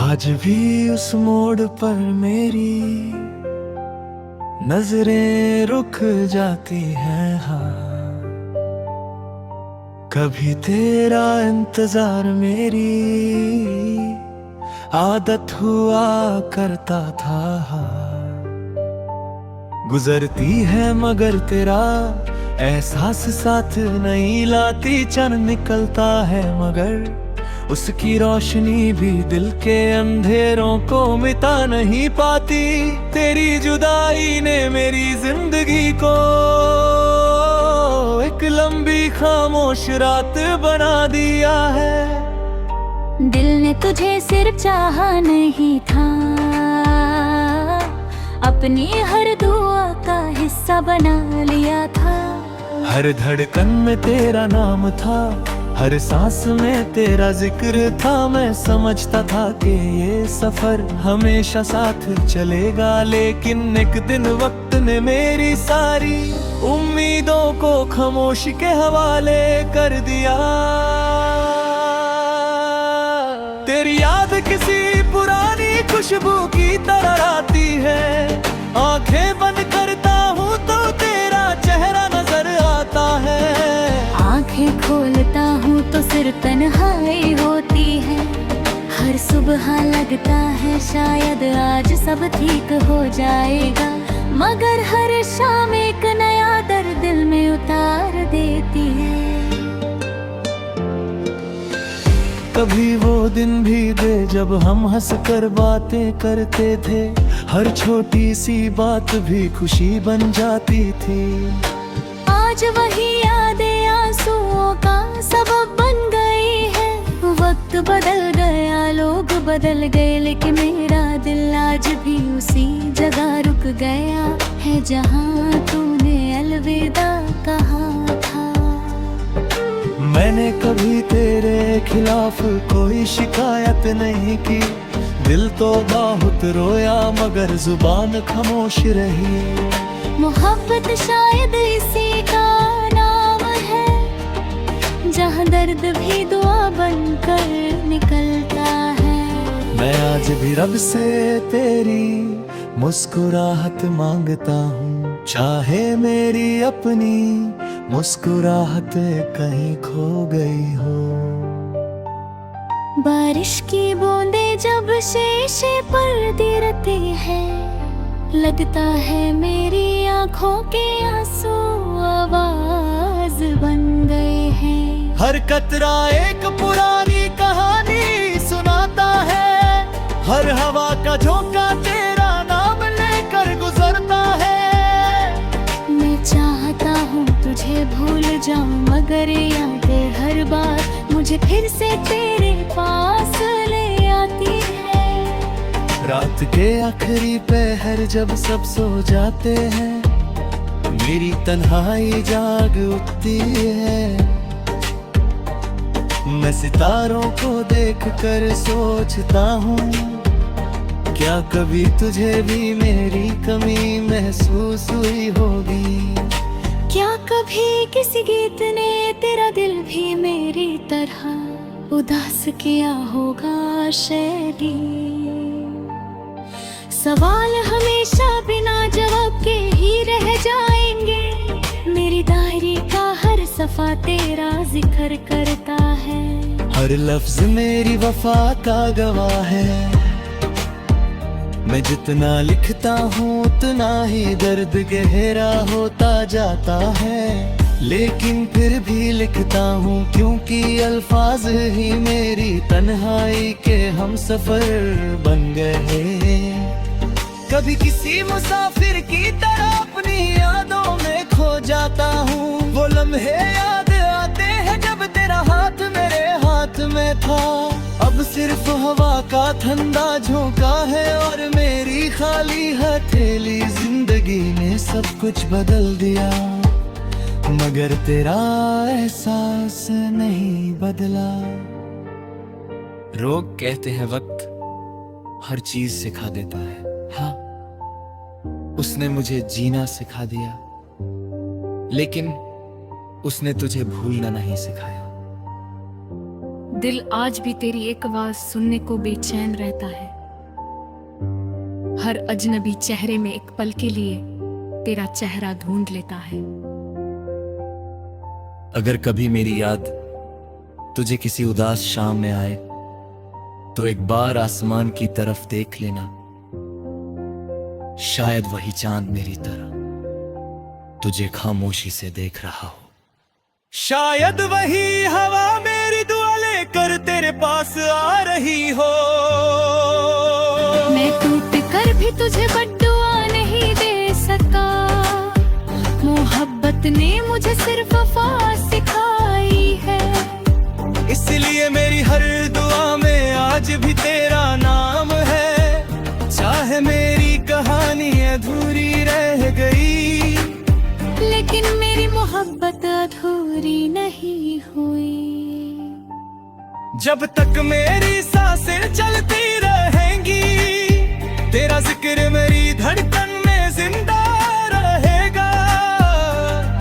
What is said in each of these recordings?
आज भी उस मोड़ पर मेरी नजरें रुक जाती हैं। हाँ, कभी तेरा इंतजार मेरी आदत हुआ करता था। हाँ, गुजरती है मगर तेरा एहसास साथ नहीं लाती। चंद निकलता है मगर उसकी रोशनी भी दिल के अंधेरों को मिटा नहीं पाती। तेरी जुदाई ने मेरी जिंदगी को एक लंबी खामोश रात बना दिया है। दिल ने तुझे सिर्फ चाहा नहीं था, अपनी हर दुआ का हिस्सा बना लिया था। हर धड़कन में तेरा नाम था, हर सांस में तेरा जिक्र था। मैं समझता था कि ये सफर हमेशा साथ चलेगा, लेकिन एक दिन वक्त ने मेरी सारी उम्मीदों को खामोशी के हवाले कर दिया। तेरी याद किसी पुरानी खुशबू की तरह आती है। आंखें बंद करता हूँ तो तेरा चेहरा नजर आता है। आंखें खोलता हूँ तो सिर्फ तन्हाई होती है। हर सुबह लगता है शायद आज सब ठीक हो जाएगा, मगर हर शाम एक नया दर्द दिल में उतार देती है। कभी वो दिन भी दे जब हम हंसकर बातें करते थे। हर छोटी सी बात भी खुशी बन जाती थी। आज वही यादें आंसुओं का सबब बन गई है। वक्त बदल गया, लोग बदल गए, लेकिन मेरा दिल आज भी उसी जगह रुक गया है जहाँ तूने अलविदा कहा था। मैंने कभी तेरे खिलाफ कोई शिकायत नहीं की। दिल तो बहुत रोया मगर जुबान खामोश रही। मोहब्बत शायद इसी का नाम है, जहाँ दर्द भी दुआ बनकर निकलता है। मैं आज भी रब से तेरी मुस्कुराहट मांगता हूँ, चाहे मेरी अपनी मुस्कुराहट कहीं खो गई हो। बारिश की बूंदें जब शीशे पर गिरती है, लगता है मेरी आंखों के आंसू आवाज बन गए हैं। हर कतरा एक पुरानी कहानी सुनाता है। हर हवा का झोंका तेरा नाम लेकर गुजरता है। मैं चाहता हूँ तुझे भूल जाऊं, मगर यादें हर बार मुझे फिर से तेरे पास ले आती है। रात के आखिरी पहर जब सब सो जाते हैं, मेरी तन्हाई जाग उठती है। मैं सितारों को देखकर सोचता हूँ, क्या कभी तुझे भी मेरी कमी महसूस हुई होगी। क्या कभी किसी गीत ने तेरा दिल भी मेरी तरह उदास किया होगा शैली। सवाल हमेशा बिना जवाब के ही रह जाएंगे। मेरी डायरी का हर सफा तेरा जिक्र करता है। हर लफ्ज मेरी वफा का गवाह है। मैं जितना लिखता हूँ उतना ही दर्द गहरा होता जाता है। लेकिन फिर भी लिखता हूँ क्योंकि अल्फाज ही मेरी तन्हाई के हम सफर बन गए। कभी किसी मुसाफिर की तरह अपनी यादों में खो जाता हूँ। वो लम्हे याद आते हैं जब तेरा हाथ मेरे हाथ में था। अब सिर्फ हवा का ठंडा झोंका है और मेरी खाली हथेली। जिंदगी ने सब कुछ बदल दिया, मगर तेरा एहसास नहीं बदला। लोग कहते हैं वक्त हर चीज सिखा देता है। हाँ, उसने मुझे जीना सिखा दिया, लेकिन उसने तुझे भूलना नहीं सिखाया। दिल आज भी तेरी एक आवाज सुनने को बेचैन रहता है। हर अजनबी चेहरे में एक पल के लिए तेरा चेहरा ढूंढ लेता है। अगर कभी मेरी याद तुझे किसी उदास शाम में आए तो एक बार आसमान की तरफ देख लेना, शायद वही चांद मेरी तरह तुझे खामोशी से देख रहा हो। शायद वही हवा मेरी दुआ लेकर तेरे पास आ रही हो। मैं टूट कर भी तुझे बद्दुआ नहीं दे सका, मोहब्बत ने मुझे सिर्फ वफा सिखाई है। इसलिए मेरी हर दुआ में आज भी तेरा नाम है, चाहे मेरी कहानी अधूरी रह गई, लेकिन मेरी मोहब्बत अधूरी नहीं हुई। जब तक मेरी सांसें चलती रहेंगी, तेरा जिक्र मेरी धड़कन में जिंदा रहेगा।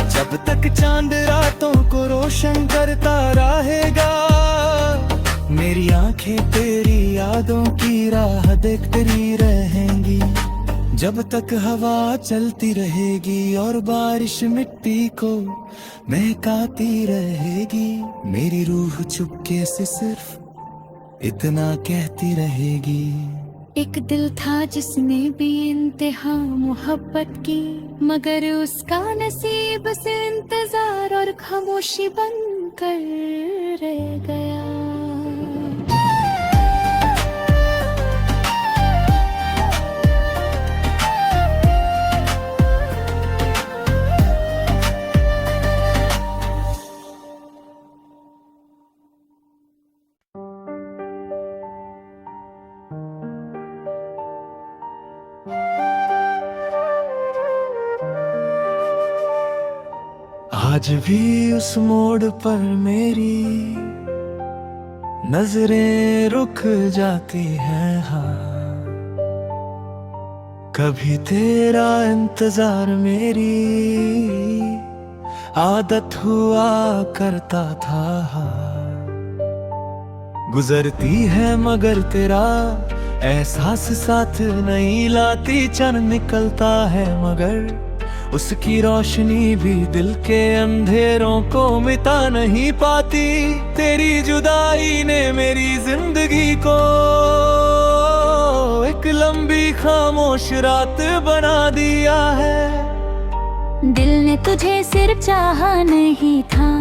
जब तक चांद रातों को रोशन करता रहेगा, मेरी आंखें तेरी यादों की राह देखती रहेंगी। जब तक हवा चलती रहेगी और बारिश मिट्टी को महकाती रहेगी, मेरी रूह चुपके से सिर्फ इतना कहती रहेगी। एक दिल था जिसने भी इंतहा मोहब्बत की, मगर उसका नसीब से इंतजार और खामोशी बनकर रह गया। आज भी उस मोड़ पर मेरी नजरें रुक जाती हैं, हाँ कभी तेरा इंतजार मेरी आदत हुआ करता था, हाँ गुजरती है मगर तेरा एहसास साथ नहीं लाती। चंद निकलता है मगर उसकी रोशनी भी दिल के अंधेरों को मिटा नहीं पाती। तेरी जुदाई ने मेरी जिंदगी को एक लंबी खामोश रात बना दिया है। दिल ने तुझे सिर्फ चाहा नहीं था,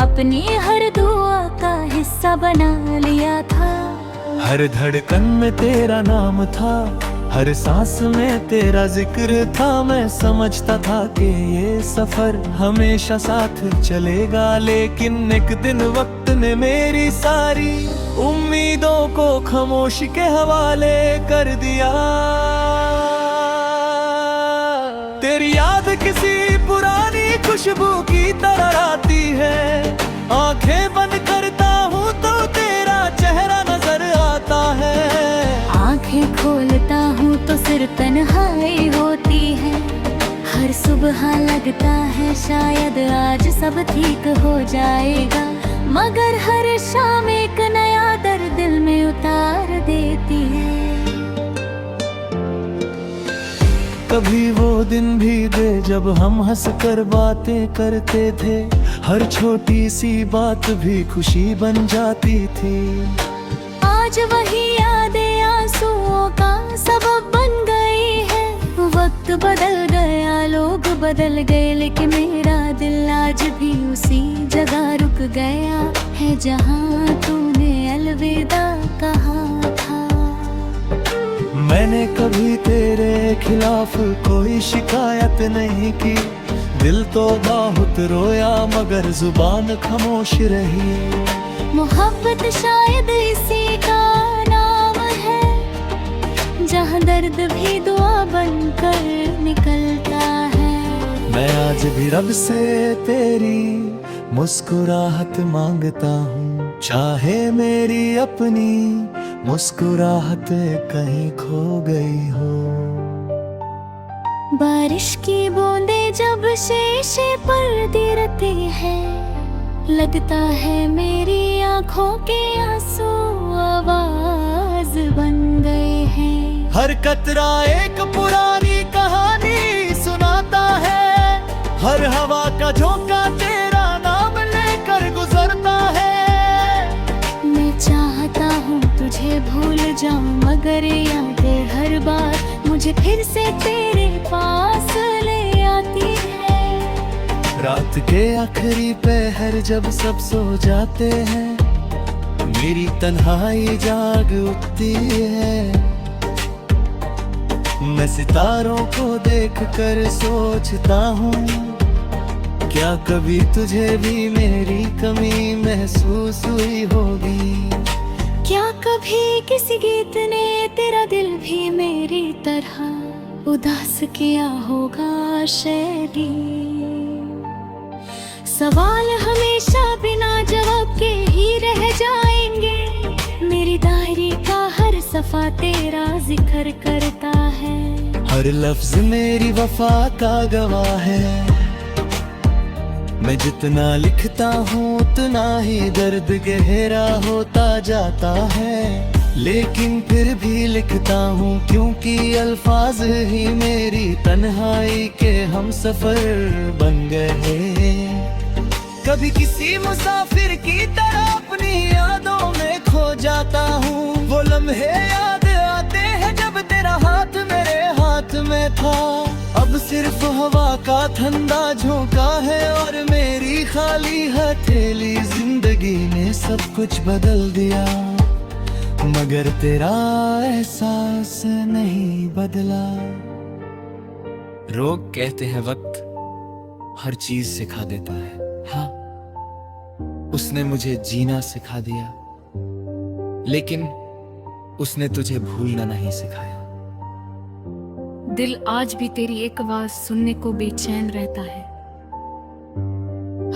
अपनी हर दुआ का हिस्सा बना लिया था। हर धड़कन में तेरा नाम था, हर सांस में तेरा जिक्र था। मैं समझता था कि ये सफर हमेशा साथ चलेगा, लेकिन एक दिन वक्त ने मेरी सारी उम्मीदों को खामोशी के हवाले कर दिया। तेरी याद किसी पुरानी खुशबू की तरह आती है, आंखें बंद करता हूँ तो तेरा चेहरा नजर आता है। आंखें खोलता हूँ तो सिर्फ तन्हाई होती है। हर सुबह लगता है शायद आज सब ठीक हो जाएगा, मगर हर शाम एक नया दर्द दिल में उतार देती है। कभी वो दिन भी दे जब हम हंसकर बातें करते थे, हर छोटी सी बात भी खुशी बन जाती थी। आज वही यादें आंसुओं का सबब बन गई है। वक्त बदल गया, लोग बदल गए, लेकिन मेरा दिल आज भी उसी जगह रुक गया है जहाँ तूने अलविदा कहा था। मैंने कभी तेरे खिलाफ कोई शिकायत नहीं की, दिल तो बहुत रोया मगर जुबान खामोश रही। मोहब्बत शायद इसी का नाम है, जहाँ दर्द भी दुआ बनकर निकलता है। मैं आज भी रब से तेरी मुस्कुराहट मांगता हूँ, चाहे मेरी अपनी मुस्कुराहट कहीं खो गई हो। बारिश की बूंदें जब शीशे पर गिरती है, लगता है मेरी आंखों के आंसू आवाज बन गए हैं। हर कतरा एक पुरानी कहानी सुनाता है, हर हवा का झोंका तेरा नाम लेकर गुजरता है। मैं चाहता हूँ तुझे भूल जाऊं, मगर यादें हर बार मुझे फिर से तेरे पास ले आती है। रात के आखिरी पहर जब सब सो जाते हैं, मेरी तन्हाई जाग उठती है। मैं सितारों को देखकर सोचता हूँ, क्या कभी तुझे भी मेरी कमी महसूस हुई होगी। क्या कभी किसी गीत ने तेरा दिल भी मेरी तरह उदास किया होगा शायरी। सवाल हमेशा बिना जवाब के ही रह जाएंगे, मेरी डायरी का हर सफा तेरा जिक्र करता है। हर लफ्ज मेरी वफा का गवाह है, मैं जितना लिखता हूँ उतना ही दर्द गहरा होता जाता है। लेकिन फिर भी लिखता हूँ क्योंकि अल्फाज ही मेरी तन्हाई के हम सफर बन गए। कभी किसी मुसाफिर की तरह अपनी यादों में खो जाता हूँ, वो लम्हे याद आते हैं जब तेरा हाथ मेरे हाथ में था। अब सिर्फ हवा का ठंडा झोंका है और मेरी खाली हथेली। जिंदगी ने सब कुछ बदल दिया, मगर तेरा एहसास नहीं बदला। लोग कहते हैं वक्त हर चीज सिखा देता है, हाँ उसने मुझे जीना सिखा दिया, लेकिन उसने तुझे भूलना नहीं सिखाया। दिल आज भी तेरी एक आवाज सुनने को बेचैन रहता है।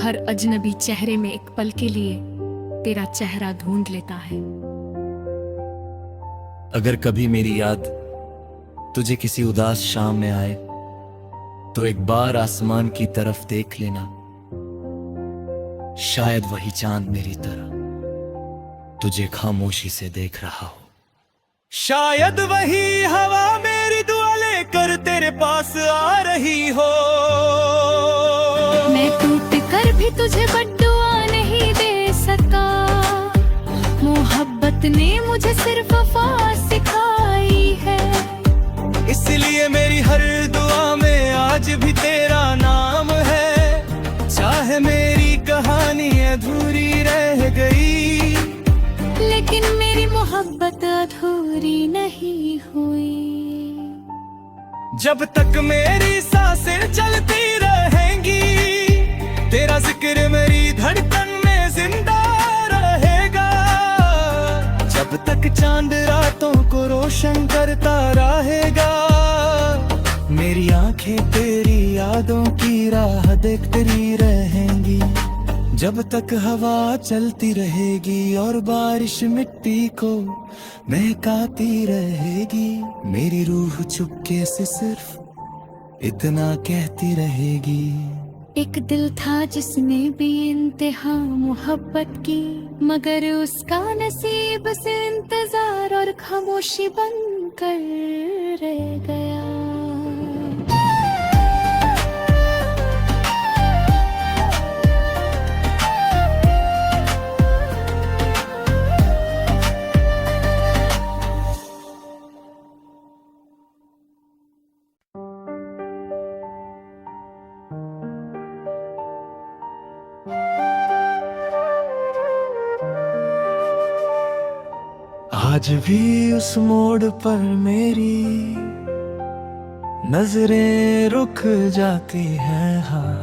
हर अजनबी चेहरे में एक पल के लिए तेरा चेहरा ढूंढ लेता है। अगर कभी मेरी याद तुझे किसी उदास शाम में आए, तो एक बार आसमान की तरफ देख लेना, शायद वही चांद मेरी तरह तुझे खामोशी से देख रहा हो। शायद वही हवा मेरी दुआ लेकर तेरे पास आ रही हो। मैं टूट कर भी तुझे बद्दुआ नहीं दे सका, मोहब्बत ने मुझे सिर्फ वफा सिखाई है। इसलिए मेरी हर दुआ में आज भी तेरा नाम है, चाहे मेरी कहानी अधूरी रह गई, लेकिन मेरी मोहब्बत अधूरी नहीं हुई। जब तक मेरी सांसें चलती रहेंगी, तेरा जिक्र मेरी धड़कन में जिंदा रहेगा। जब तक चांद रातों को रोशन करता रहेगा, मेरी आंखें तेरी यादों की राह देखती रहेंगी। जब तक हवा चलती रहेगी और बारिश मिट्टी को महकाती रहेगी, मेरी रूह चुपके से सिर्फ इतना कहती रहेगी। एक दिल था जिसने भी इंतहा मोहब्बत की, मगर उसका नसीब से इंतजार और खामोशी बनकर रह गया। आज भी उस मोड़ पर मेरी नजरें रुक जाती हैं, हाँ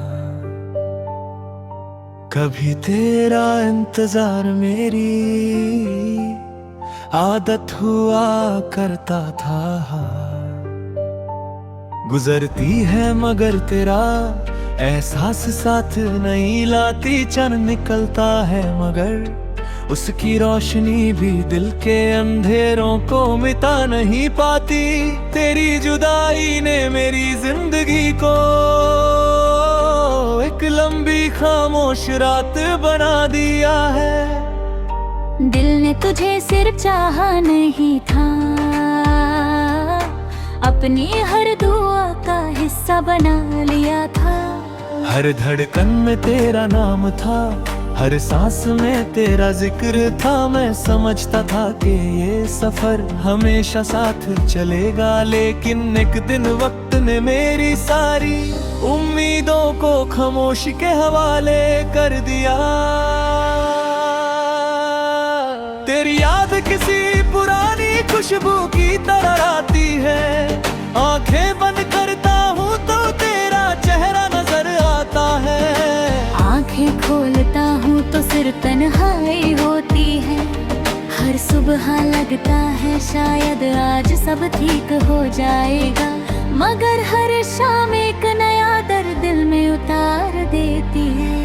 कभी तेरा इंतजार मेरी आदत हुआ करता था। हाँ गुजरती है मगर तेरा एहसास साथ नहीं लाती। चंद निकलता है मगर उसकी रोशनी भी दिल के अंधेरों को मिटा नहीं पाती। तेरी जुदाई ने मेरी जिंदगी को एक एक लंबी खामोश रात बना दिया है। दिल ने तुझे सिर्फ चाहा नहीं था, अपनी हर दुआ का हिस्सा बना लिया था। हर धड़कन में तेरा नाम था, हर सांस में तेरा जिक्र था। मैं समझता था कि ये सफर हमेशा साथ चलेगा, लेकिन एक दिन वक्त ने मेरी सारी उम्मीदों को खामोशी के हवाले कर दिया। तेरी याद किसी पुरानी खुशबू की तरह आती है, आंखें बंद करता हूँ तो तेरा चेहरा नजर आता है। आंखें खोलता हूँ तो सिर्फ तन्हाई होती है। हर सुबह लगता है शायद आज सब ठीक हो जाएगा, मगर हर शाम एक नया दर्द दिल में उतार देती है।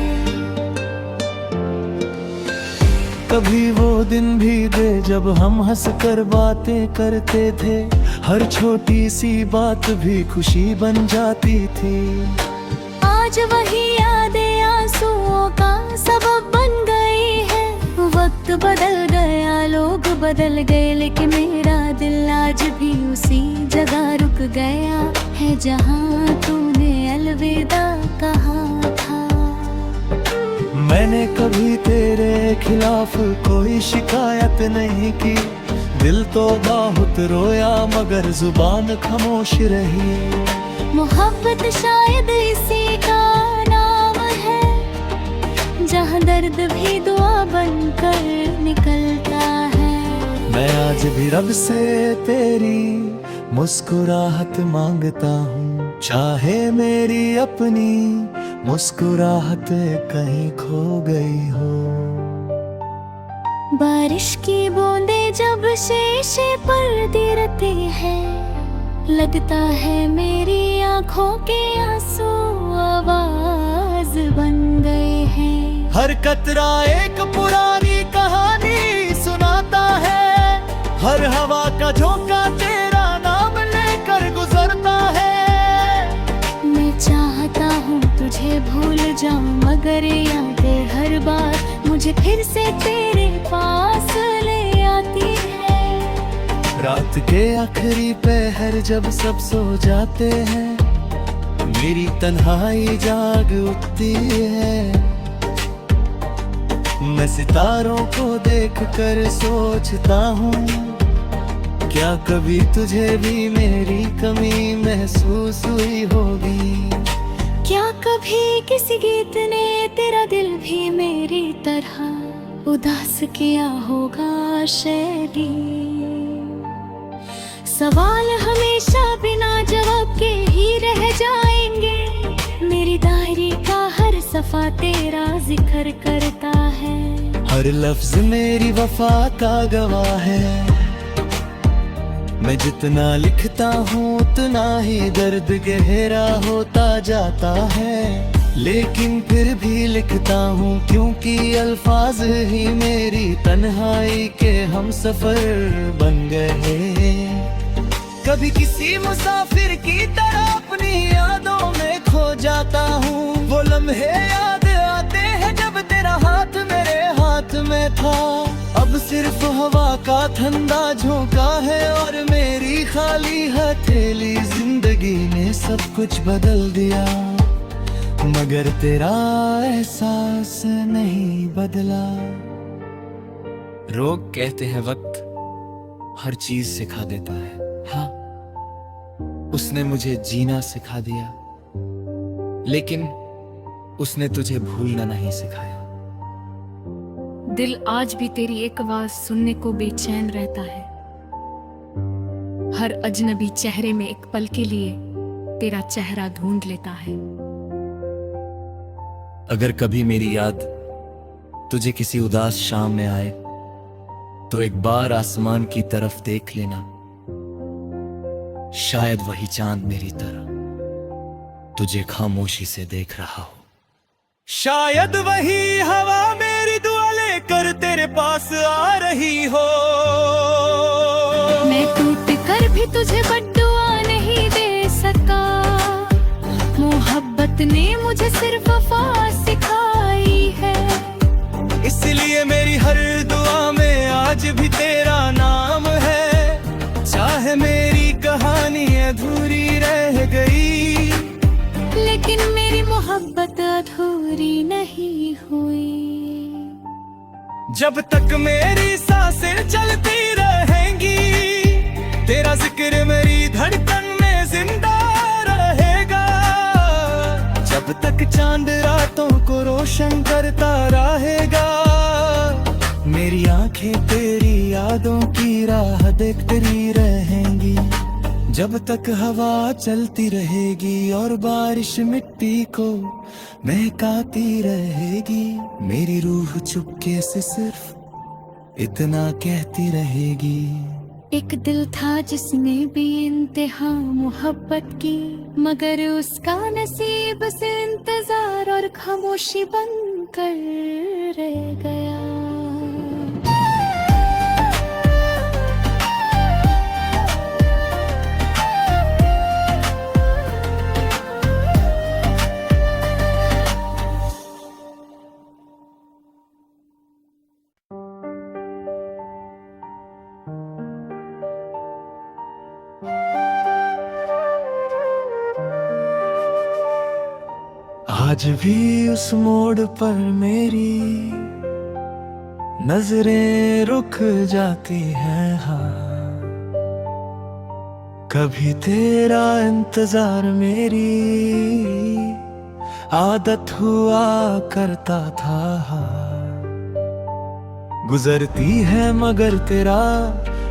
कभी वो दिन भी दे जब हम हंस कर बातें करते थे, हर छोटी सी बात भी खुशी बन जाती थी। आज वही यादें आंसुओं का सबब बन गई है। वक्त बदल गया, लोग बदल गए, लेकिन मेरा दिल आज भी उसी जगह रुक गया है जहाँ तूने अलविदा कहा था। मैंने कभी तेरे खिलाफ कोई शिकायत नहीं की, दिल तो बहुत रोया मगर जुबान खामोश रही। मोहब्बत शायद इसी का नाम है, जहाँ दर्द भी दुआ बनकर निकलता है। मैं आज भी रब से तेरी मुस्कुराहट मांगता हूँ, चाहे मेरी अपनी मुस्कुराहट कहीं खो गई हो। बारिश की बूंदें जब शीशे पर गिरती है, लगता है मेरी आंखों के आंसू आवाज बन गए हैं। हर कतरा एक पुरानी कहानी सुनाता है, हर हवा का झोंका तेरा नाम लेकर गुजरता है। मैं चाहता हूँ तुझे भूल जाऊं, मगर यादें हर बार मुझे फिर से तेरे पास ले आती है। रात के आखिरी पहर जब सब सो जाते हैं, मेरी तन्हाई जाग उठती है। मैं सितारों को देखकर सोचता हूँ, क्या कभी तुझे भी मेरी कमी महसूस हुई होगी। क्या कभी किसी गीत ने तेरा दिल भी मेरी तरह उदास किया होगा शैली। सवाल हमेशा बिना जवाब के ही रह जाएंगे, मेरी डायरी का हर सफा तेरा जिक्र करता है। हर लफ्ज मेरी वफा का गवाह है, मैं जितना लिखता हूँ उतना ही दर्द गहरा होता जाता है। लेकिन फिर भी लिखता हूँ क्योंकि अल्फाज ही मेरी तन्हाई के हम सफर बन गए। कभी किसी मुसाफिर की तरह अपनी यादों में खो जाता हूँ, वो लम्हे याद आते हैं जब तेरा हाथ मेरे हाथ में था। अब सिर्फ हवा का ठंडा झोंका है और मेरी खाली हथेली। जिंदगी ने सब कुछ बदल दिया, मगर तेरा एहसास नहीं बदला। लोग कहते हैं वक्त हर चीज सिखा देता है, हाँ उसने मुझे जीना सिखा दिया, लेकिन उसने तुझे भूलना नहीं सिखाया। दिल आज भी तेरी एक आवाज सुनने को बेचैन रहता है। हर अजनबी चेहरे में एक पल के लिए तेरा चेहरा ढूंढ लेता है। अगर कभी मेरी याद तुझे किसी उदास शाम में आए, तो एक बार आसमान की तरफ देख लेना, शायद वही चांद मेरी तरह तुझे खामोशी से देख रहा हो। शायद वही हवा मेरी दुआ लेकर तेरे पास आ रही हो। मैं टूट कर भी तुझे बद्दुआ नहीं दे सका, मोहब्बत वक्त ने मुझे सिर्फ वफा सिखाई है। इसलिए मेरी हर दुआ में आज भी तेरा नाम है। चाहे मेरी कहानी अधूरी रह गई, लेकिन मेरी मोहब्बत अधूरी नहीं हुई। जब तक मेरी सांसें चलती रहेंगी, तेरा जिक्र मेरी धड़कन में जिंदा रहेगा। जब तक चांद रातों को रोशन करता रहेगा, मेरी आंखें तेरी यादों की राह देखती रहेंगी। जब तक हवा चलती रहेगी और बारिश मिट्टी को महकाती रहेगी, मेरी रूह चुपके से सिर्फ इतना कहती रहेगी। एक दिल था जिसने भी इंतहा मोहब्बत की, मगर उसका नसीब से इंतजार और खामोशी बनकर रह गया। आज भी उस मोड़ पर मेरी नजरें रुक जाती हैं। हाँ, कभी तेरा इंतजार मेरी आदत हुआ करता था। हाँ, गुजरती है मगर तेरा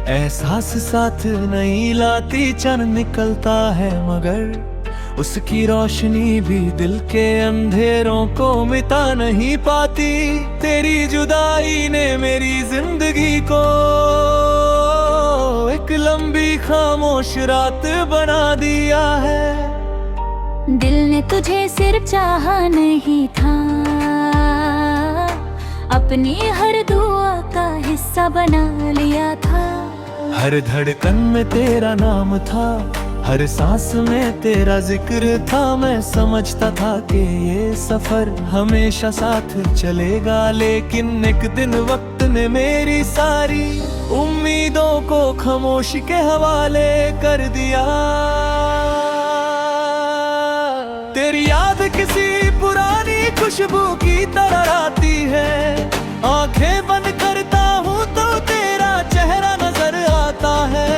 एहसास साथ नहीं लाती। चन्न निकलता है मगर उसकी रोशनी भी दिल के अंधेरों को मिटा नहीं पाती। तेरी जुदाई ने मेरी जिंदगी को एक लंबी खामोश रात बना दिया है। दिल ने तुझे सिर्फ चाहा नहीं था, अपनी हर दुआ का हिस्सा बना लिया था। हर धड़कन में तेरा नाम था, हर सांस में तेरा जिक्र था। मैं समझता था कि ये सफर हमेशा साथ चलेगा, लेकिन एक दिन वक्त ने मेरी सारी उम्मीदों को खामोशी के हवाले कर दिया। तेरी याद किसी पुरानी खुशबू की तरह आती है। आंखें बंद करता हूँ तो तेरा चेहरा नजर आता है।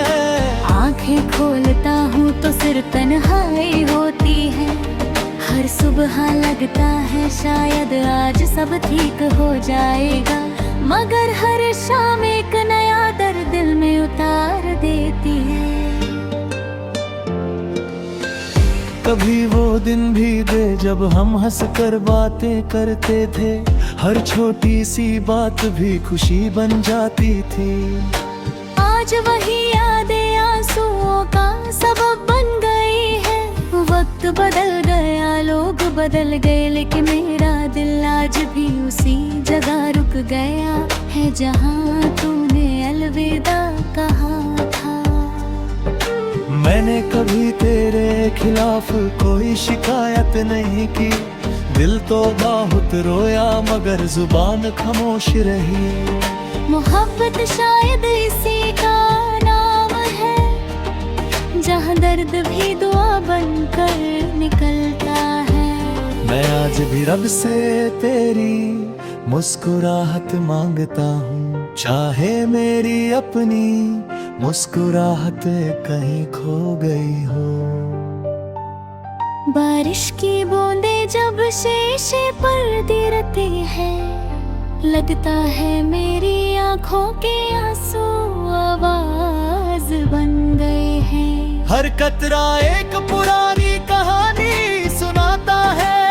आंखें खोलता हूँ तो सिर्फ तन्हाई होती है। हर सुबह लगता है शायद आज सब ठीक हो जाएगा, मगर हर शाम एक नया दर्द दिल में उतार देती है। कभी वो दिन भी दे जब हम हंसकर बातें करते थे। हर छोटी सी बात भी खुशी बन जाती थी। आज वही यादें आंसुओं का सबब बन गई है। वक्त बदल गया, लोग बदल गए, लेकिन मेरा दिल आज भी उसी जगह रुक गया है जहाँ तूने अलविदा कहा था। मैंने कभी तेरे खिलाफ कोई शिकायत नहीं की। दिल तो बहुत रोया मगर जुबान खामोश रही। मोहब्बत शायद इसी का नाम है, जहाँ दर्द भी दुआ बनकर निकलता है। मैं आज भी रब से तेरी मुस्कुराहट मांगता हूँ, चाहे मेरी अपनी मुस्कुराहट कहीं खो गई हो। बारिश की बूंदें जब शीशे पर गिरती है, लगता है मेरी आंखों के आंसू आवाज बन गए हैं। हर कतरा एक पुरानी कहानी सुनाता है।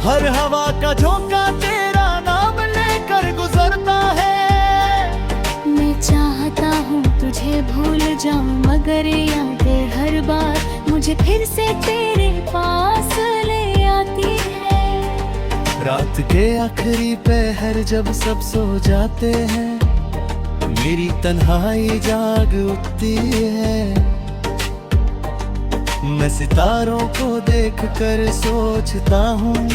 हर हवा का झोंका तेरा नाम लेकर गुजरता है। मैं चाहता हूँ तुझे भूल जाऊं, मगर यादें हर बार मुझे फिर से तेरे पास ले आती है। रात के आखिरी पहर जब सब सो जाते हैं, मेरी तन्हाई जाग उठती है। मैं सितारों को देख कर सोचता हूँ,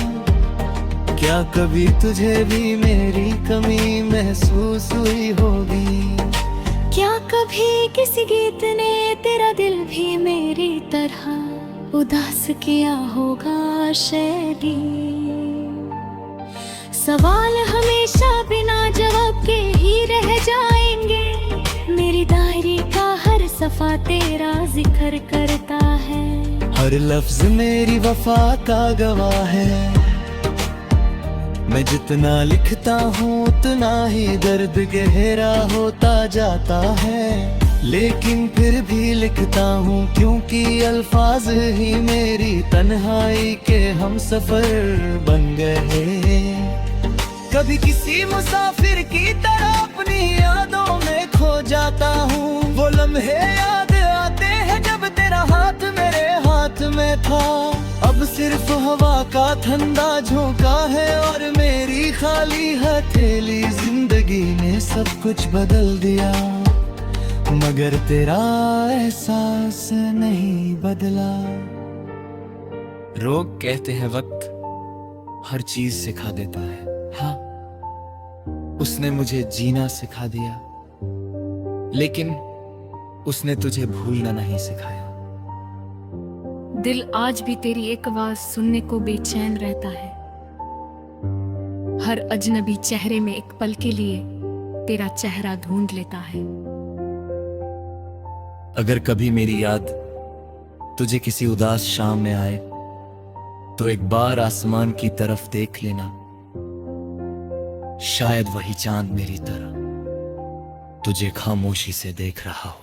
क्या कभी तुझे भी मेरी कमी महसूस हुई होगी। क्या कभी किसी गीत ने तेरा दिल भी मेरी तरह उदास किया होगा शायद। सवाल हमेशा बिना जवाब के ही रह जाएंगे, मेरी डायरी का हर सफा तेरा जिक्र करता है। हर लफ्ज मेरी वफा का गवाह है, मैं जितना लिखता हूँ उतना ही दर्द गहरा होता जाता है। लेकिन फिर भी लिखता हूँ क्योंकि अल्फाज ही मेरी तन्हाई के हम सफर बन गए। कभी किसी मुसाफिर की तरह अपनी यादों में खो जाता हूँ, वो लम्हे याद आते हैं जब तेरा हाथ मेरे हाथ में था। अब सिर्फ हवा का ठंडा झोंका है और मेरी खाली हथेली। जिंदगी ने सब कुछ बदल दिया मगर तेरा एहसास नहीं बदला। लोग कहते हैं वक्त हर चीज सिखा देता है, हाँ उसने मुझे जीना सिखा दिया, लेकिन उसने तुझे भूलना नहीं सिखाया। दिल आज भी तेरी एक आवाज सुनने को बेचैन रहता है। हर अजनबी चेहरे में एक पल के लिए तेरा चेहरा ढूंढ लेता है। अगर कभी मेरी याद तुझे किसी उदास शाम में आए तो एक बार आसमान की तरफ देख लेना, शायद वही चांद मेरी तरह तुझे खामोशी से देख रहा हो।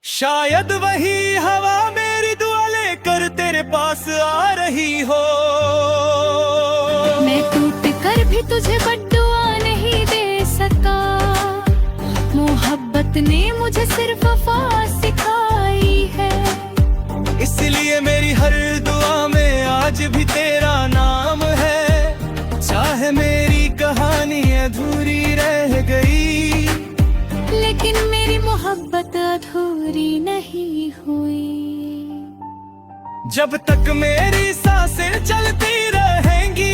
शायद वही हवा मेरी दुआ लेकर तेरे पास आ रही हो। मैं टूट कर भी तुझे बद्दुआ नहीं दे सका, मोहब्बत ने मुझे सिर्फ वफा सिखाई है। इसलिए मेरी हर दुआ में आज भी तेरा नाम है, चाहे मेरी कहानी अधूरी रह गई, लेकिन मेरी मोहब्बत अधूरी नहीं हुई। जब तक मेरी सांसें चलती रहेंगी,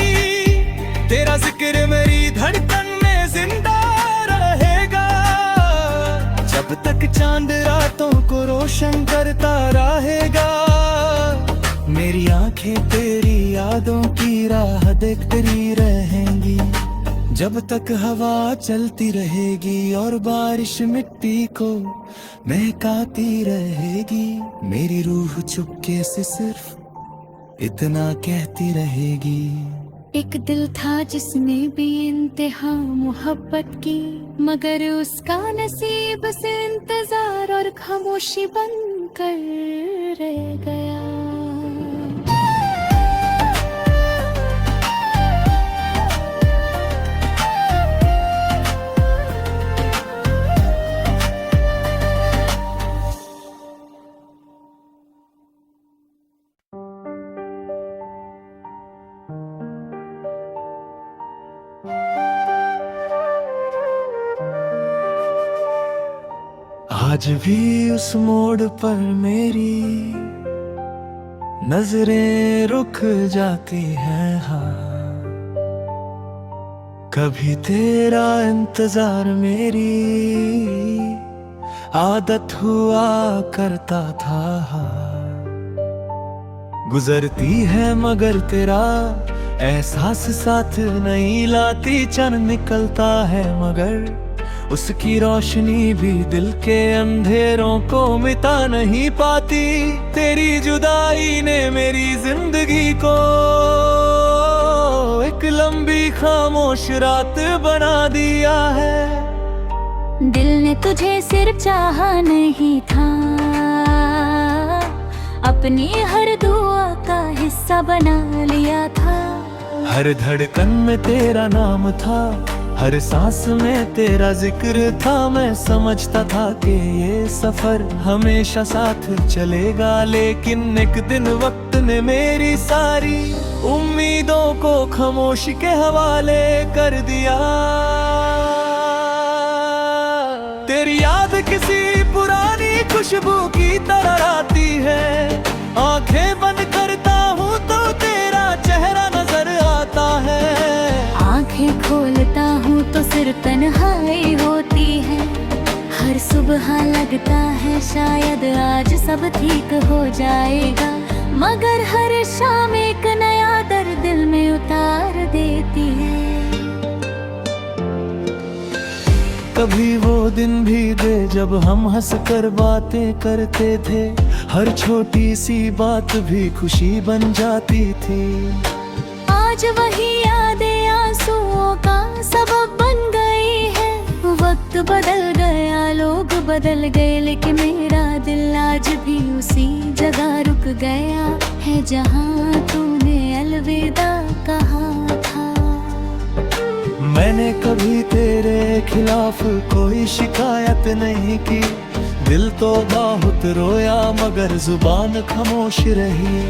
तेरा जिक्र मेरी धड़कन में जिंदा रहेगा। जब तक चांद रातों को रोशन करता रहेगा, मेरी आंखें तेरी यादों की राह देखती रहेंगी। जब तक हवा चलती रहेगी और बारिश मिट्टी को महकाती रहेगी, मेरी रूह चुपके से सिर्फ इतना कहती रहेगी। एक दिल था जिसने भी इंतहा मोहब्बत की, मगर उसका नसीब से इंतजार और खामोशी बनकर रह गया। आज भी उस मोड़ पर मेरी नजरें रुक जाती हैं, हाँ कभी तेरा इंतजार मेरी आदत हुआ करता था। हाँ गुजरती है मगर तेरा एहसास साथ नहीं लाती। चंद निकलता है मगर उसकी रोशनी भी दिल के अंधेरों को मिटा नहीं पाती। तेरी जुदाई ने मेरी जिंदगी को एक लंबी खामोश रात बना दिया है। दिल ने तुझे सिर्फ चाहा नहीं था, अपनी हर दुआ का हिस्सा बना लिया था। हर धड़कन में तेरा नाम था, हर सांस में तेरा जिक्र था। मैं समझता था कि ये सफर हमेशा साथ चलेगा, लेकिन एक दिन वक्त ने मेरी सारी उम्मीदों को खामोशी के हवाले कर दिया। तेरी याद किसी पुरानी खुशबू की तरह आती है, आंखें बंद करता हूँ तो तेरा चेहरा नजर आता है। आंखें खोलता हूँ तो सिर्फ तन्हाई होती है। हर सुबह लगता है शायद आज सब ठीक हो जाएगा, मगर हर शाम एक नया दर्द दिल में उतार देती है। कभी वो दिन भी दे जब हम हंस कर बातें करते थे, हर छोटी सी बात भी खुशी बन जाती थी। आज वही यादें आंसुओं का सबब बन गई है। वक्त बदल गया, लोग बदल गए, लेकिन मेरा दिल आज भी उसी जगह रुक गया है जहाँ तूने अलविदा कहा था। मैंने कभी तेरे खिलाफ कोई शिकायत नहीं की, दिल तो बहुत रोया मगर जुबान खामोश रही।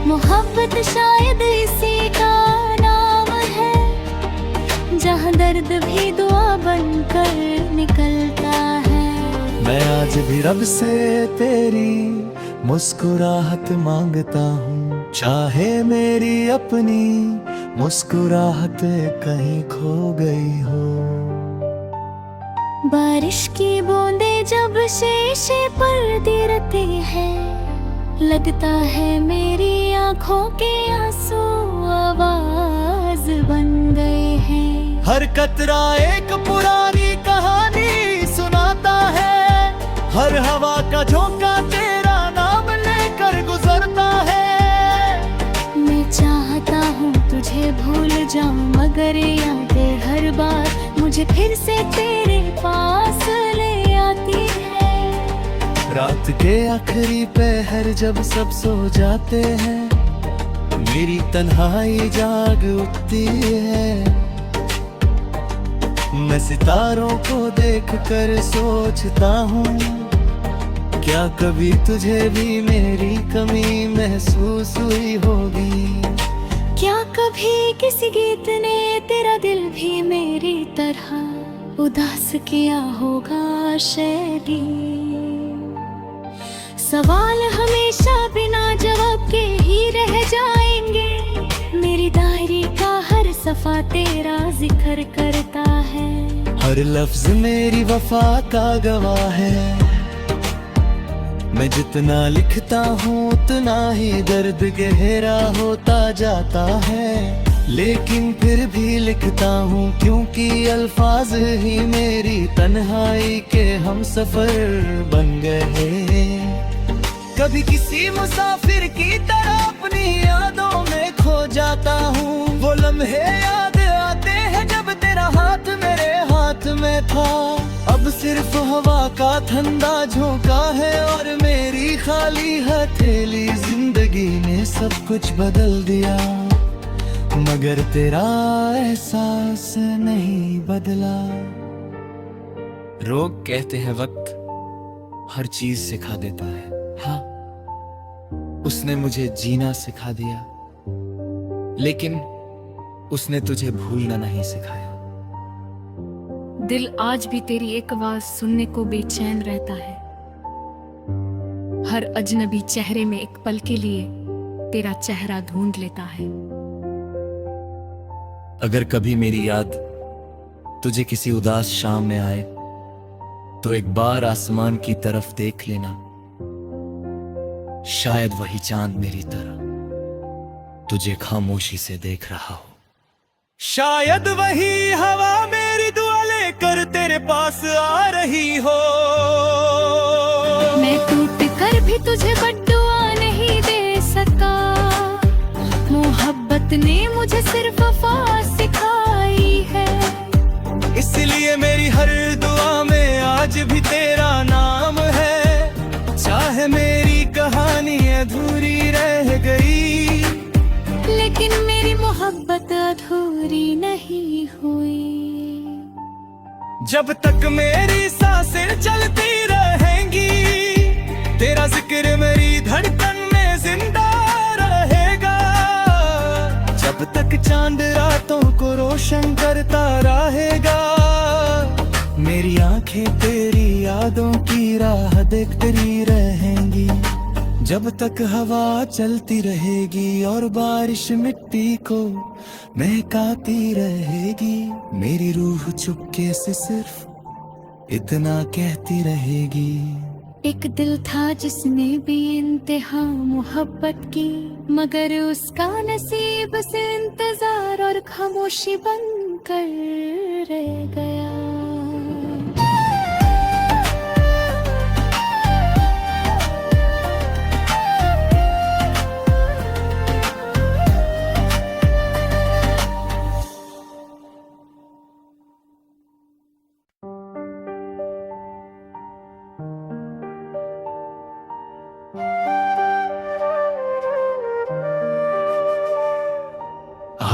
मोहब्बत शायद इसी का नाम है, जहाँ दर्द भी दुआ बनकर निकलता है। मैं आज भी रब से तेरी मुस्कुराहट मांगता हूँ, चाहे मेरी अपनी मुस्कुराहट कहीं खो गई हो। बारिश की बूंदें जब शीशे पर गिरती है, लगता है मेरी आंखों के आंसू आवाज बन गए हैं। हर कतरा एक पुरानी कहानी सुनाता है, हर हवा का झोंका तेरा नाम लेकर गुजरता है। मैं चाहता हूँ तुझे भूल जाऊं, मगर यादें हर बार मुझे फिर से तेरे पास ले आती है। रात के आखिरी पहर जब सब सो जाते हैं, मेरी तन्हाई जाग उठती है। मैं सितारों को देखकर सोचता हूँ, क्या कभी तुझे भी मेरी कमी महसूस हुई होगी। क्या कभी किसी गीत ने तेरा दिल भी मेरी तरह उदास किया होगा शैली। सवाल हमेशा बिना जवाब के ही रह जाएंगे, मेरी डायरी का हर सफा तेरा जिक्र करता है। हर लफ्ज मेरी वफा का गवाह है, मैं जितना लिखता हूँ उतना ही दर्द गहरा होता जाता है। लेकिन फिर भी लिखता हूँ क्योंकि अल्फाज ही मेरी तन्हाई के हम सफर बन गए। कभी किसी मुसाफिर की तरह अपनी यादों में खो जाता हूँ, वो लम्हे याद आते हैं जब तेरा हाथ मेरे हाथ में था। अब सिर्फ हवा का ठंडा झोंका है और मेरी खाली हथेली। जिंदगी ने सब कुछ बदल दिया, मगर तेरा एहसास नहीं बदला। लोग कहते हैं वक्त हर चीज सिखा देता है, हाँ उसने मुझे जीना सिखा दिया, लेकिन उसने तुझे भूलना नहीं सिखाया। दिल आज भी तेरी एक आवाज सुनने को बेचैन रहता है। हर अजनबी चेहरे में एक पल के लिए तेरा चेहरा ढूंढ लेता है। अगर कभी मेरी याद तुझे किसी उदास शाम में आए, तो एक बार आसमान की तरफ देख लेना, शायद वही चांद मेरी तरह तुझे खामोशी से देख रहा हो। शायद वही हवा मेरी दुआ लेकर तेरे पास आ रही हो। मैं टूट कर भी तुझे बद्दुआ नहीं दे सका, मोहब्बत ने मुझे सिर्फ वफा सिखाई है। इसलिए मेरी हर दुआ में आज भी तेरा नाम है, चाहे मेरी कहानी अधूरी रह गई, लेकिन मेरी मोहब्बत अधूरी नहीं हुई। जब तक मेरी सांसें चलती रहेंगी, तेरा जिक्र मेरी धड़कन में जिंदा रहेगा। जब तक चांद रातों को रोशन करता रहेगा, मेरी आंखें तेरी यादों की राह देखती रहेंगी। जब तक हवा चलती रहेगी और बारिश मिट्टी को महकाती रहेगी, मेरी रूह चुपके से सिर्फ इतना कहती रहेगी। एक दिल था जिसने भी इंतहा मोहब्बत की, मगर उसका नसीब से इंतजार और खामोशी बनकर रह गया।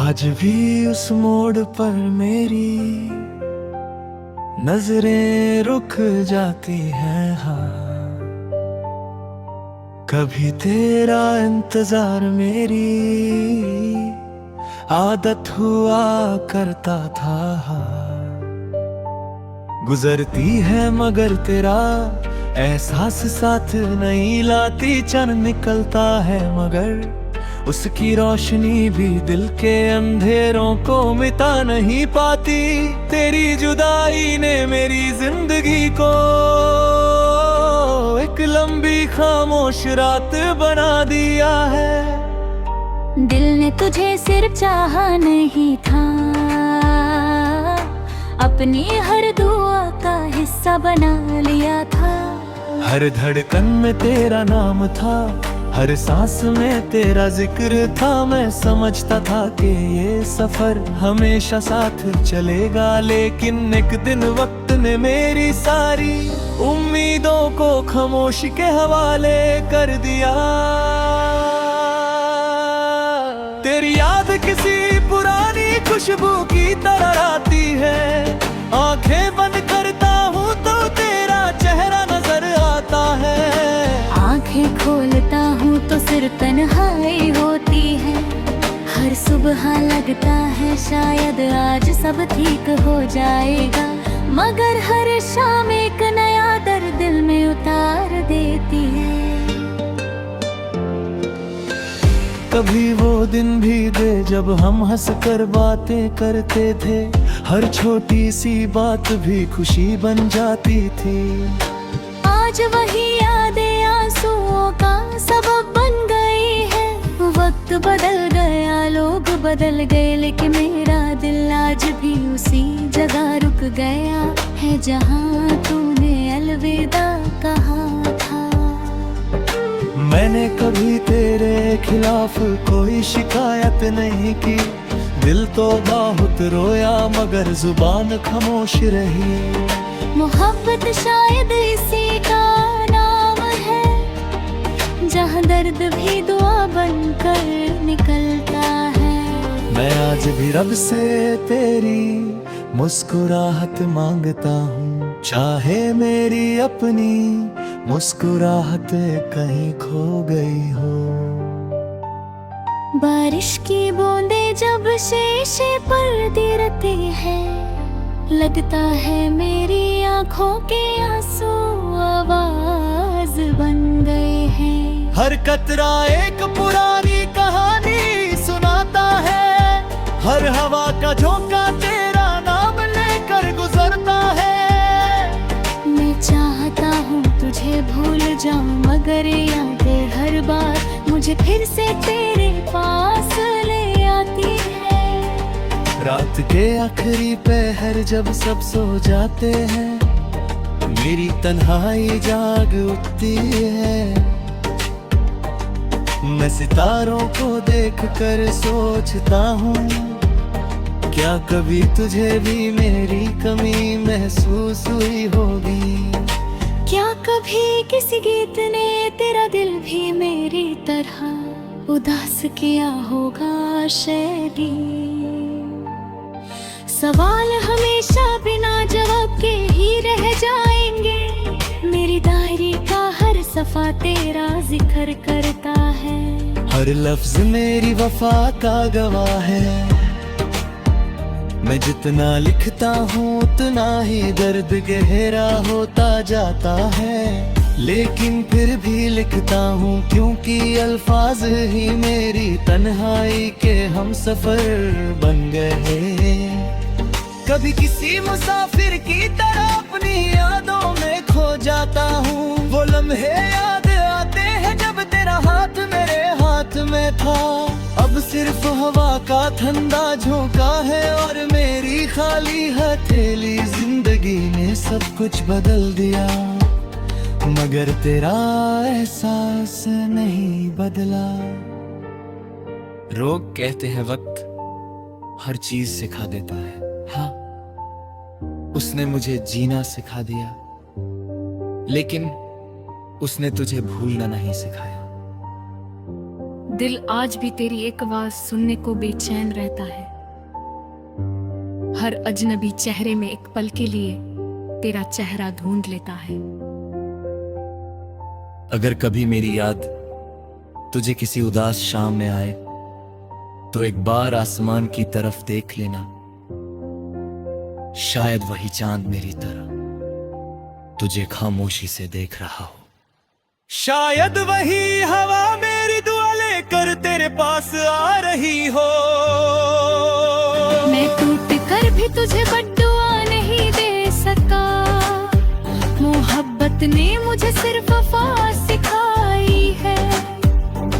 आज भी उस मोड़ पर मेरी नजरें रुक जाती हैं, हाँ। कभी तेरा इंतजार मेरी आदत हुआ करता था, हाँ। गुजरती है मगर तेरा एहसास साथ नहीं लाती, चन्न निकलता है मगर उसकी रोशनी भी दिल के अंधेरों को मिटा नहीं पाती। तेरी जुदाई ने मेरी जिंदगी को एक लंबी खामोश रात बना दिया है। दिल ने तुझे सिर्फ चाहा नहीं था, अपनी हर दुआ का हिस्सा बना लिया था। हर धड़कन में तेरा नाम था, हर सांस में तेरा जिक्र था। मैं समझता था कि ये सफर हमेशा साथ चलेगा, लेकिन एक दिन वक्त ने मेरी सारी उम्मीदों को खामोशी के हवाले कर दिया। तेरी याद किसी पुरानी खुशबू की तरह आती है, आंखें बंद करता हूँ तो तेरा चेहरा नजर आता है। आंखें खोलता हूँ तो सिर्फ तन्हाई होती है, हर सुबह लगता है शायद आज सब ठीक हो जाएगा, मगर हर शाम एक नया दर्द दिल में उतार देती है। कभी वो दिन भी दे जब हम हंसकर बातें करते थे, हर छोटी सी बात भी खुशी बन जाती थी। आज वही यादें आंसुओं का सबब बन गई है। वक्त बदल गया, लोग बदल गए, लेकिन मेरा दिल आज भी उसी जगह रुक गया है जहाँ तूने अलविदा कहा था। मैंने कभी तेरे खिलाफ कोई शिकायत नहीं की, दिल तो बहुत रोया मगर जुबान खामोश रही। मोहब्बत शायद इसी का नाम है, जहाँ दर्द भी दुआ बनकर निकलता है। मैं आज भी रब से तेरी मुस्कुराहट मांगता हूँ, चाहे मेरी अपनी मुस्कुराहट कहीं खो गई हो। बारिश की बूंदें जब शीशे पर गिरती है, लगता है मेरी आंखों के आंसू आवाज बन गए हैं। हर कतरा एक पुरानी कहानी सुनाता है, हर हवा का झोंका तेरा नाम लेकर गुजरता है। मैं चाहता हूँ तुझे भूल जाऊं, मगर यादें हर बार मुझे फिर से तेरे पास ले आती है। रात के आखिरी पहर जब सब सो जाते हैं, मेरी तन्हाई जाग उठती है। मैं सितारों को देखकर सोचता हूँ, क्या कभी तुझे भी मेरी कमी महसूस हुई होगी। क्या कभी किसी गीत ने तेरा दिल भी मेरी तरह उदास किया होगा शायद। सवाल हमेशा बिना जवाब के ही रह जाएंगे, मेरी डायरी का हर सफा तेरा जिक्र करता है। हर लफ्ज मेरी वफा का गवाह है, मैं जितना लिखता हूँ उतना ही दर्द गहरा होता जाता है। लेकिन फिर भी लिखता हूँ क्योंकि अल्फाज ही मेरी तन्हाई के हम सफर बन गए। कभी किसी मुसाफिर की तरह अपनी यादों में खो जाता हूँ। वो लम्हे याद आते हैं जब तेरा हाथ मेरे हाथ में था। अब सिर्फ हवा का ठंडा झोंका है और मेरी खाली हथेली। जिंदगी ने सब कुछ बदल दिया मगर तेरा एहसास नहीं बदला। लोग कहते हैं वक्त हर चीज सिखा देता है। हाँ, उसने मुझे जीना सिखा दिया, लेकिन उसने तुझे भूलना नहीं सिखाया। दिल आज भी तेरी एक आवाज सुनने को बेचैन रहता है। हर अजनबी चेहरे में एक पल के लिए तेरा चेहरा ढूंढ लेता है। अगर कभी मेरी याद तुझे किसी उदास शाम में आए तो एक बार आसमान की तरफ देख लेना। शायद वही चांद मेरी तरह तुझे खामोशी से देख रहा हो। शायद वही हवा मेरी दुआ लेकर तेरे पास आ रही हो। मैं टूट कर भी तुझे बद्दुआ नहीं दे सका। मोहब्बत ने मुझे सिर्फ वफा सिखाई है।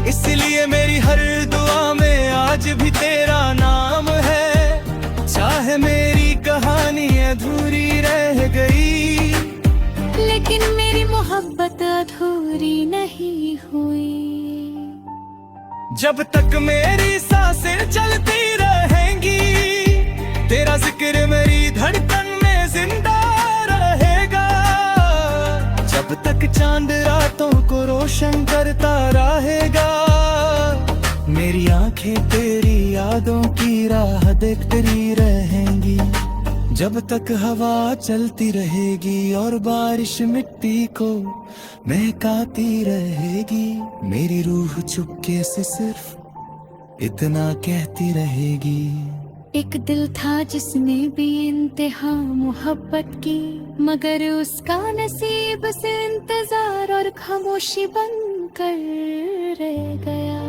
इसलिए मेरी हर दुआ में आज भी तेरा नाम है। चाहे मेरी कहानी अधूरी रह गई, लेकिन मेरी मोहब्बत अधूरी नहीं हुई। जब तक मेरी सांसें चलती रहेंगी तेरा जिक्र मेरी धड़कन में जिंदा रहेगा। जब तक चांद रातों को रोशन करता रहेगा मेरी आंखें तेरी यादों की राह देखती रहेंगी। जब तक हवा चलती रहेगी और बारिश मिट्टी को महकाती रहेगी मेरी रूह चुपके से सिर्फ इतना कहती रहेगी। एक दिल था जिसने भी इंतहा मोहब्बत की, मगर उसका नसीब से इंतजार और खामोशी बनकर रह गया।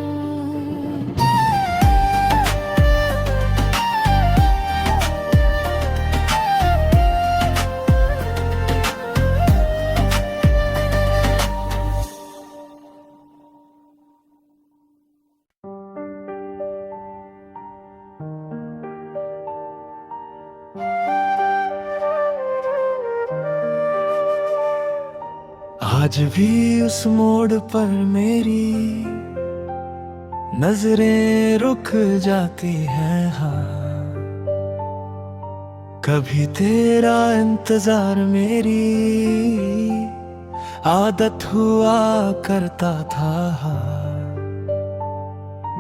आज भी उस मोड़ पर मेरी नजरें रुक जाती हैं। हाँ, कभी तेरा इंतजार मेरी आदत हुआ करता था। हाँ,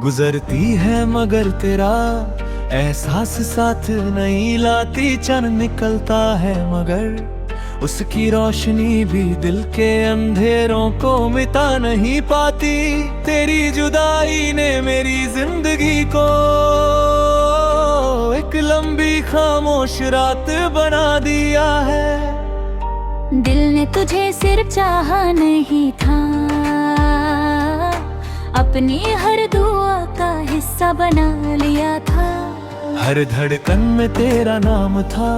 गुजरती है मगर तेरा एहसास साथ नहीं लाती। चंद निकलता है मगर उसकी रोशनी भी दिल के अंधेरों को मिटा नहीं पाती। तेरी जुदाई ने मेरी जिंदगी को एक लंबी खामोश रात बना दिया है। दिल ने तुझे सिर्फ चाहा नहीं था, अपनी हर दुआ का हिस्सा बना लिया था। हर धड़कन में तेरा नाम था,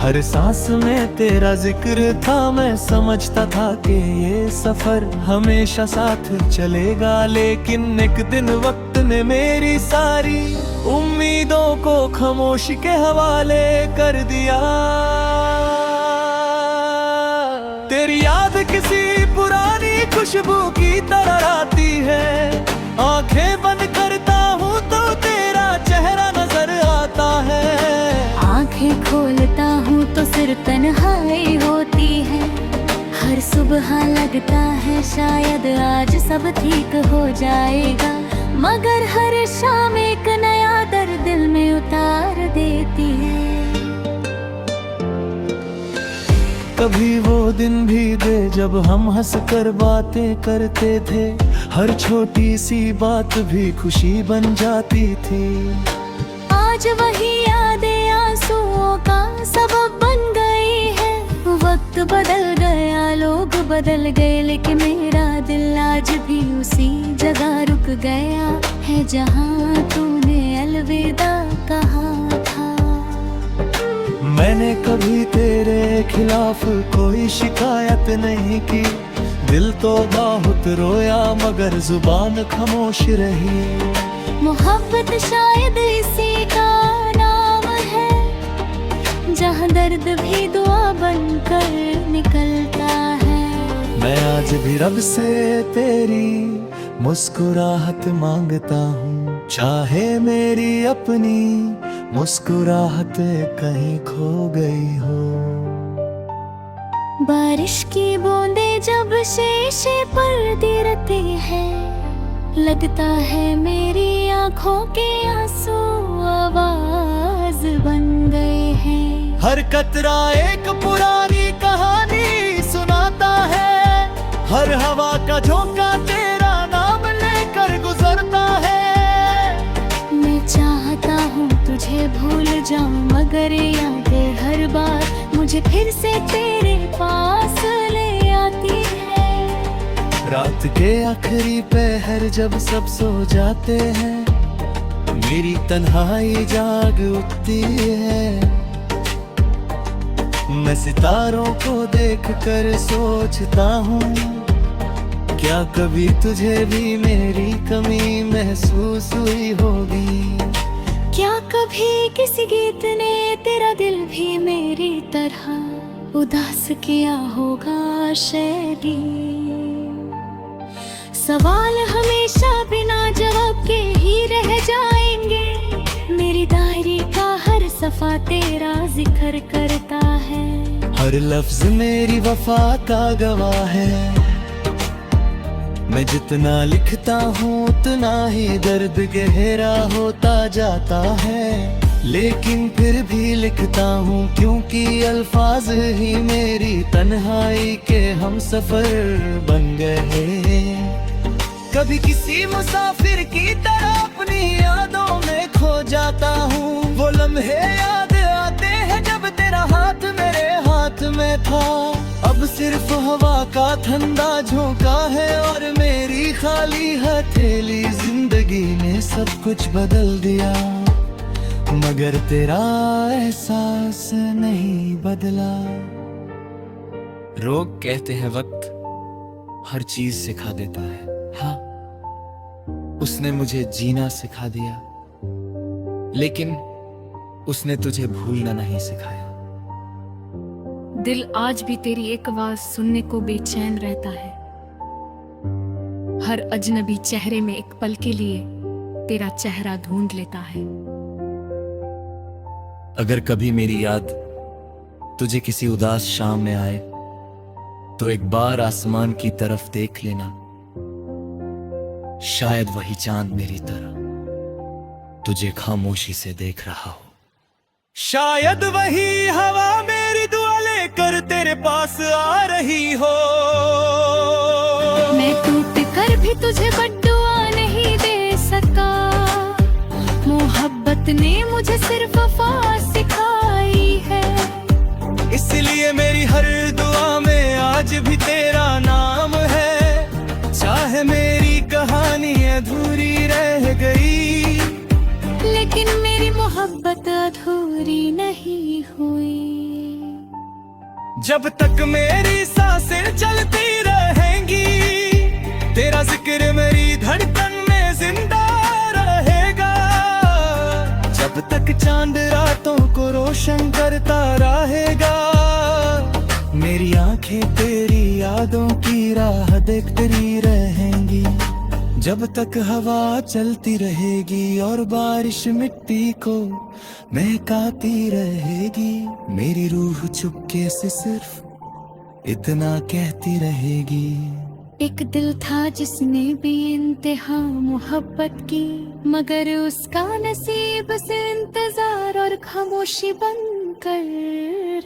हर सांस में तेरा जिक्र था। मैं समझता था कि ये सफर हमेशा साथ चलेगा, लेकिन एक दिन वक्त ने मेरी सारी उम्मीदों को खामोशी के हवाले कर दिया। तेरी याद किसी पुरानी खुशबू की तरह आती है। आंखें बंद करता हूँ तो तेरा चेहरा नजर आता है। आंखें खोलता हूँ तो सिर्फ तन्हाई होती है। हर सुबह लगता है शायद आज सब ठीक हो जाएगा, मगर हर शाम एक नया दर्द दिल में उतार देती है। कभी वो दिन भी दे जब हम हंसकर बातें करते थे। हर छोटी सी बात भी खुशी बन जाती थी। आज वही यादें आंसुओं का सबब बन गई है। वक्त वक्त बदल गया, लोग बदल गए, लेकिन मेरा दिल आज भी उसी जगह रुक गया है जहाँ तूने अलविदा कहा था। मैंने कभी तेरे खिलाफ कोई शिकायत नहीं की, दिल तो बहुत रोया मगर जुबान खामोश रही। मोहब्बत शायद इसी का नाम है, जहाँ दर्द भी दुआ बनकर निकलता है। मैं आज भी रब से तेरी मुस्कुराहट मांगता हूँ, चाहे मेरी अपनी मुस्कुराहट कहीं खो गई हो। बारिश की बूंदें जब शीशे पर गिरती है, लगता है मेरी आंखों के आंसू आवाज बन गए हैं। हर कतरा एक पुरानी कहानी सुनाता है, हर हवा का झोंका तेरा नाम लेकर गुजरता है। मैं चाहता हूँ तुझे भूल जाऊं, मगर यादें हर बार मुझे फिर से तेरे पास ले आती है। रात के आखिरी पहर जब सब सो जाते हैं, मेरी तन्हाई जाग उठती है। मैं सितारों को देखकर सोचता हूँ, क्या कभी तुझे भी मेरी कमी महसूस हुई होगी। क्या कभी किसी गीत ने तेरा दिल भी मेरी तरह उदास किया होगा शायरी। सवाल हमेशा बिना जवाब के ही रह जाएंगे, मेरी डायरी का हर सफा तेरा जिक्र करता है। हर लफ्ज मेरी वफा का गवाह है, मैं जितना लिखता हूँ उतना ही दर्द गहरा होता जाता है। लेकिन फिर भी लिखता हूँ क्योंकि अल्फाज ही मेरी तन्हाई के हम सफर बन गए। कभी किसी मुसाफिर की तरह अपनी यादों में खो जाता हूँ, वो लम्हे याद आते हैं जब तेरा हाथ मेरे हाथ में था। अब सिर्फ हवा का ठंडा झोंका है और मेरी खाली हथेली। जिंदगी ने सब कुछ बदल दिया मगर तेरा एहसास नहीं बदला। लोग कहते हैं वक्त हर चीज सिखा देता है, हाँ उसने मुझे जीना सिखा दिया, लेकिन उसने तुझे भूलना नहीं सिखाया। दिल आज भी तेरी एक आवाज सुनने को बेचैन रहता है। हर अजनबी चेहरे में एक पल के लिए तेरा चेहरा ढूंढ लेता है। अगर कभी मेरी याद तुझे किसी उदास शाम में आए तो एक बार आसमान की तरफ देख लेना, शायद वही चांद मेरी तरह तुझे खामोशी से देख रहा हो। शायद वही हवा मेरी दुआ लेकर तेरे पास आ रही हो। मैं टूट कर भी तुझे बद्दुआ नहीं दे सका, मोहब्बत ने मुझे सिर्फ वफा सिखाई है। इसलिए मेरी हर दुआ में आज भी तेरा नाम है, चाहे मेरी कहानी अधूरी रह गई, लेकिन मेरी मोहब्बत अधूरी नहीं हुई। जब तक मेरी सांसें चलती रहेंगी, तेरा जिक्र मेरी धड़कन में जिंदा रहेगा। जब तक चांद रातों को रोशन करता रहेगा, मेरी आंखें तेरी यादों की राह देखती रहेंगी। जब तक हवा चलती रहेगी और बारिश मिट्टी को महकाती रहेगी, मेरी रूह चुपके से सिर्फ इतना कहती रहेगी। एक दिल था जिसने भी इंतहा मोहब्बत की, मगर उसका नसीब से इंतजार और खामोशी बनकर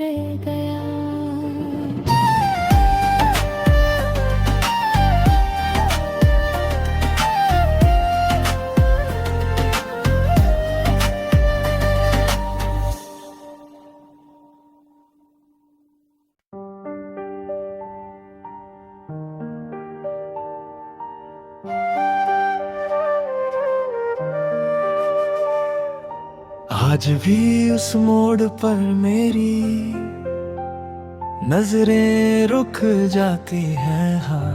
रह गया। आज भी उस मोड़ पर मेरी नजरें रुक जाती हैं, हाँ।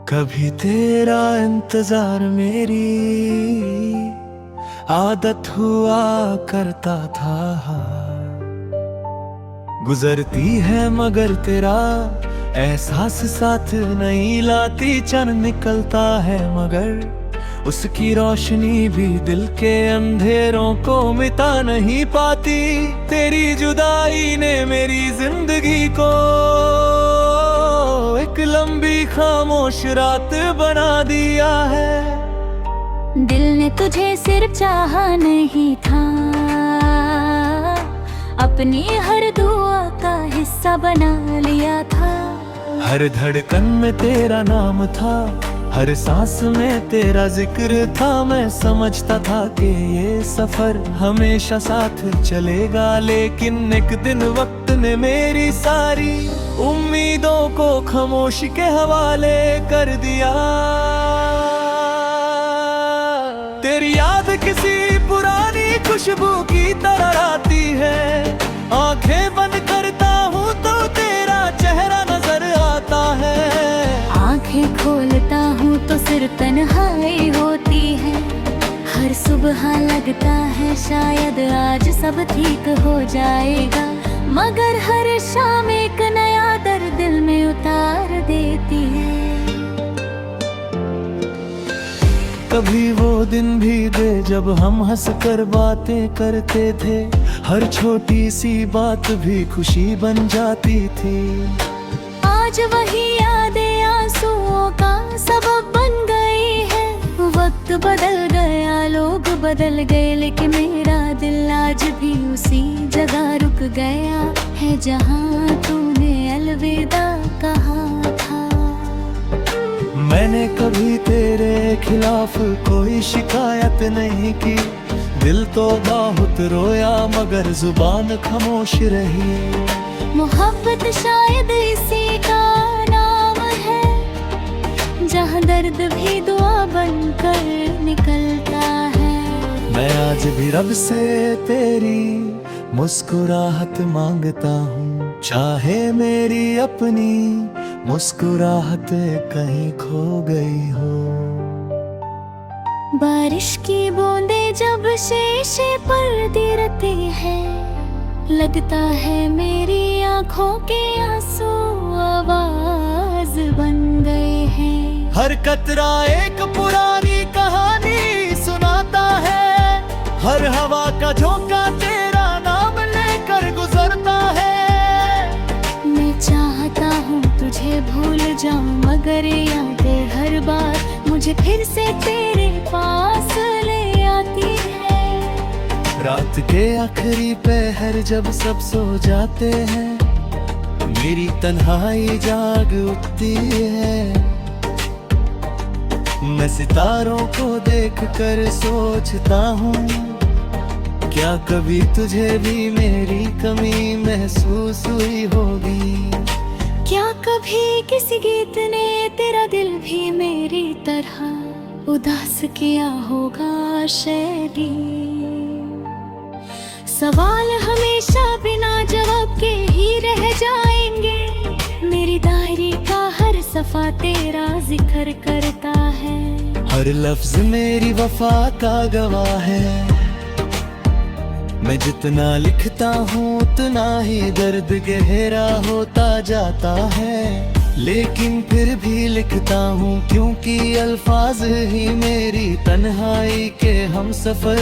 कभी तेरा इंतजार मेरी आदत हुआ करता था, हाँ। गुजरती है मगर तेरा एहसास साथ नहीं लाती। चन्न निकलता है मगर उसकी रोशनी भी दिल के अंधेरों को मिटा नहीं पाती। तेरी जुदाई ने मेरी जिंदगी को एक लंबी खामोश रात बना दिया है। दिल ने तुझे सिर्फ चाहा नहीं था, अपनी हर दुआ का हिस्सा बना लिया था। हर धड़कन में तेरा नाम था, हर सांस में तेरा जिक्र था। मैं समझता था कि ये सफर हमेशा साथ चलेगा, लेकिन एक दिन वक्त ने मेरी सारी उम्मीदों को खामोशी के हवाले कर दिया। तेरी याद किसी पुरानी खुशबू की तरह आती है। आंखें बंद करता हूँ तो तेरा चेहरा नजर आता है। आंखें खोलता हूँ तो सिर्फ तन्हाई होती है। हर सुबह लगता है शायद आज सब ठीक हो जाएगा, मगर हर शाम एक नया दर्द दिल में उतार देती है। कभी वो दिन भी दे जब हम हंस कर बातें करते थे। हर छोटी सी बात भी खुशी बन जाती थी। आज वही यादें आंसुओं का सबब बन गई है। वक्त बदल गया, लोग बदल गए, लेकिन मेरा दिल आज भी उसी जगह रुक गया है जहाँ तूने अलविदा कहा था। मैंने कभी तेरे खिलाफ कोई शिकायत नहीं की। दिल तो बहुत रोया मगर जुबान खामोश रही। मोहब्बत शायद इसी का नाम है, जहाँ दर्द भी दुआ बनकर निकलता है। मैं आज भी रब से तेरी मुस्कुराहट मांगता हूँ, चाहे मेरी अपनी मुस्कुराहट कहीं खो गई हो। बारिश की बूंदें जब शीशे पर गिरती है, लगता है मेरी आंखों के आंसू आवाज बन गए हैं। हर कतरा एक पुरानी कहानी सुनाता है। हर हवा का झोंका तेरा नाम लेकर गुजरता है। मैं चाहता हूँ तुझे भूल जाऊं, मगर यादें हर बार मुझे फिर से तेरे पास ले आती है। रात के आखिरी पहर जब सब सो जाते हैं, मेरी तन्हाई जाग उठती है। मैं सितारों को देखकर सोचता हूँ, क्या कभी तुझे भी मेरी कमी महसूस हुई होगी। क्या कभी किसी गीत ने तेरा दिल भी मेरी तरह उदास किया होगा शैली। सवाल हमेशा बिना जवाब के ही रह जाएंगे। मेरी डायरी का हर सफा तेरा जिक्र करता है। हर लफ्ज मेरी वफा का गवाह है। मैं जितना लिखता हूँ उतना ही दर्द गहरा होता जाता है। लेकिन फिर भी लिखता हूँ क्योंकि अल्फाज ही मेरी तन्हाई के हम सफर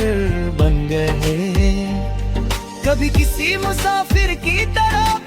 बन गए। कभी किसी मुसाफिर की तरह